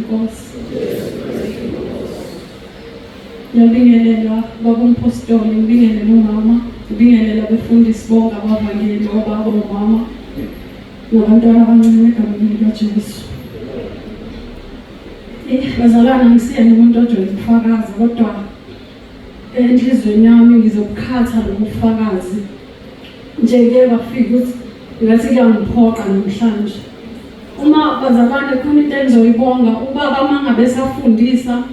Inkosi. Ngiyabingelela baba umpostoli, ngibingelela umama, ngibingelela abafundisi bonke abavangeli, obaba, omama, nabantwana abancane egameni likaJesu. Bazalwane, angisiyena umuntu ojwayele ukufakaza, kodwa enhlizweni yami ngizokukhatha ngobufakazi. Nje-ke bafika ukuthi ngathi kuyangiphoqa namhlanje. Uma bazalwane khona into engizoyibonga, ubaba mangabe esafundisa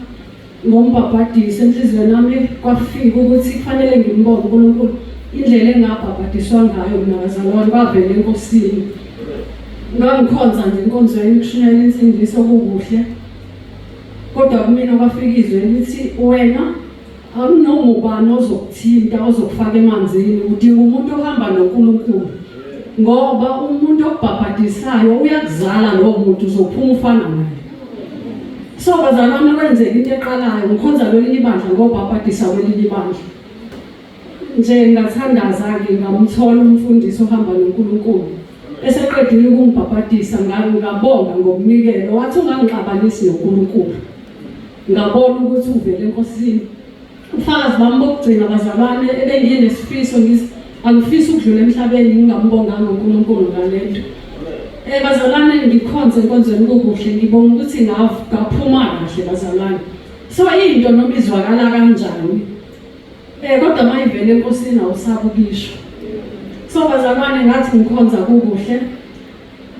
ngombhabhadiso, enhlizweni yami kwafika ukuthi kufanele ngimbonge uNkulunkulu indlela engabhabhadiswa ngayo mina bazalwane bavele enkosini. Ngangikhonza nje enkonzweni kushunyayela insindiso okukuhle, kodwa kumina kwafika izwi elithi wena akunoma ubani ozokuthinta ozokufaka emanzini, udinga umuntu ohamba noNkulunkulu, ngoba umuntu obhabhadisayo uyakuzala lowo muntu uzophuma ufana naye. So bazalwane, kwenzeka into eqalayo, ngikhonza kwelinye ibandla ngobhabhadisa kwelinye ibandla. Nje ngathandaza-ke ngamthola umfundisi ohamba noNkulunkulu. Eseqedile ukungibhabhadisa ngabonga ngokunikela, wathi ungangixabanisi noNkulunkulu. Ngabona ukuthi uvele enkosini. Ufakazi bami bokugcina bazalwane, ebenginesifiso angifisi ukudlula emhlabeni ngingambonganga uNkulunkulu ngalento. Bazalwane, ngikhonze enkonzweni okukuhle, ngibonga ukuthi ngaphuma kahle bazalwane. So into noma izwakala kanjani, kodwa mayivele enkosini awusabi ukisho. So bazalwane, ngathi ngikhonza kukuhle,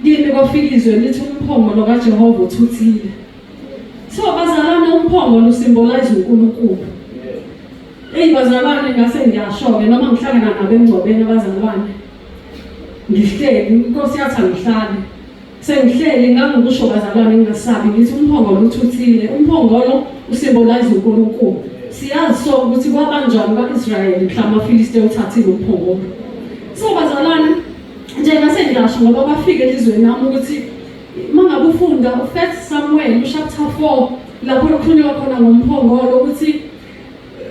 kimi kwafika izwi lithi umphongolo kaJehova uthuthile. So bazalwane, umphongolo usymbolize uNkulunkulu. Bazalwane, ngase ngiyasho-ke noma ngihlangana nabo emngcwabeni abazalwane, ngihleli, inkosi yathi angihlale. Sengihleli ngangikusho bazalwane ngingasabi, ngithi umphongolo uthuthile. Umphongolo usymbolize uNkulunkulu. Siyazi so ukuthi kwabanjani kwa-Israyeli mhla amaFilistiya uthathile umphongolo. So bazalwane, nje ngase ngiyasho ngoba bafike elizweni nami ukuthi mangabe ufunda u-1 Samuel chapter 4 lapho kukhulunywa khona ngomphongolo ukuthi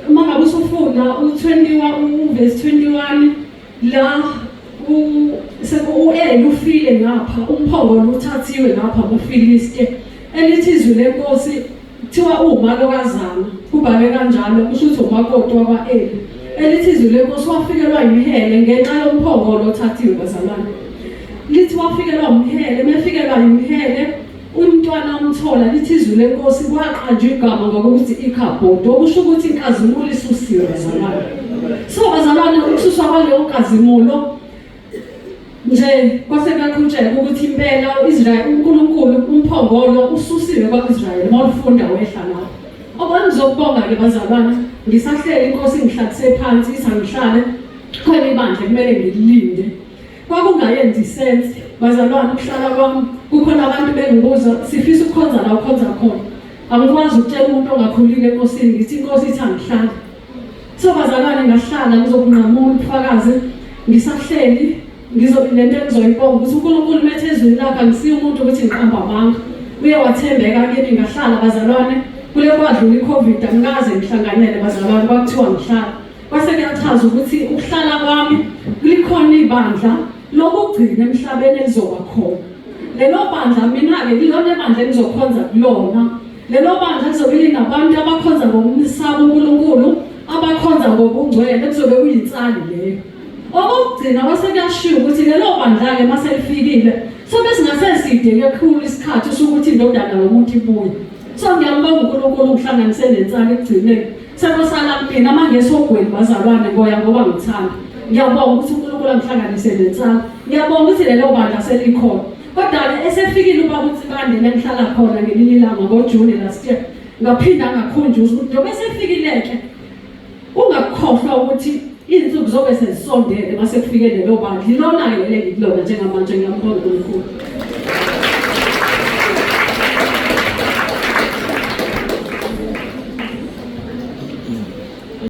mangabe usufunda u-21 verse 21 la u-Eli ufile ngapha, umphongolo uthathiwe ngapha kuFilistiya. Elithi izwi lenkosi kuthiwa umalokazana, kubhale kanjalo kusho ukuthi umakoti wakwa-Eli. Elithi izwi lenkosi wafikelwa imihele ngenxa yomphongolo othathiwe bazalwane. Lithi wafikelwa umhele, emefikelwa imihele umntwana umthola, lithi izwi lenkosi kwaqanjwa igama ngokuthi Ikhabhodi, okusho ukuthi inkazimulo isusiwe bazalwane. So bazalwane, ukususwa kwaleyo nkazimulo nje kwase kuyaqhutsheka ukuthi impela uIsrael, uNkulunkulu, umphongolo ususiwe kwa-Israyeli mawufunda wehla lapho. Okwangizokubonga-ke bazalwane, ngisahleli inkosi ngihlalise phansi isangihlale khona ibandla kumele ngilinde. Kwakungayenzi sense bazalwane ukuhlala kwami, kukhona abantu bengibuza sifisa ukukhonza la ukhonza khona. Angikwazi ukutshela umuntu ongakhulile enkosini ngithi inkosi ithi angihlale. So bazalwane, ngahlala ngizobunqamula ubufakazi, ngisahleli lento engizoyibonga ukuthi uNkulunkulu methe ezweni lakhe angisiye umuntu ukuthi ngiqamba amanga. Uye wathembeka kimi, ngahlala bazalwane. Kule kwadlula iCovid angikaze ngihlanganyele bazalwane, kwakuthiwa ngihlala. Kwase kuyachaza ukuthi ukuhlala kwami likhona ibandla lokugcina emhlabeni elizoba khona. Lelo bandla mina-ke lilona bandla engizokhonza kulona. Lelo bandla lizobe linabantu abakhonza ngokumesaba uNkulunkulu, abakhonza ngobungcwele, kuzobe kuyitsali leyo. Okugcina kwase kuyashiwo ukuthi lelo bandla-ke mase lifikile sobe singaseside kakhulu isikhathi sokuthi indodana yomuntu ibuye. So ngiyambonga uNkulunkulu ukuhlanganise nensana ekugcineni. Sekusala mina mangesogwini bazalwane ngoya ngoba ngithanda. Ngiyabonga ukuthi uNkulunkulu angihlanganise nensana. Ngiyabonga ukuthi lelo bandla selikhona. Kodwa esefikile ubaba uTsibande lengihlala khona ngelinye ilanga ngoJune last year, ngaphinda ngakhunjuzwa ukuthi noma esefikile-ke ungakukhohlwa ukuthi izinsuku zobe sezisondele mase kufike lelo bandla. Lilona-ke leli kulona njengamanje, ngiyambonga uNkulunkulu.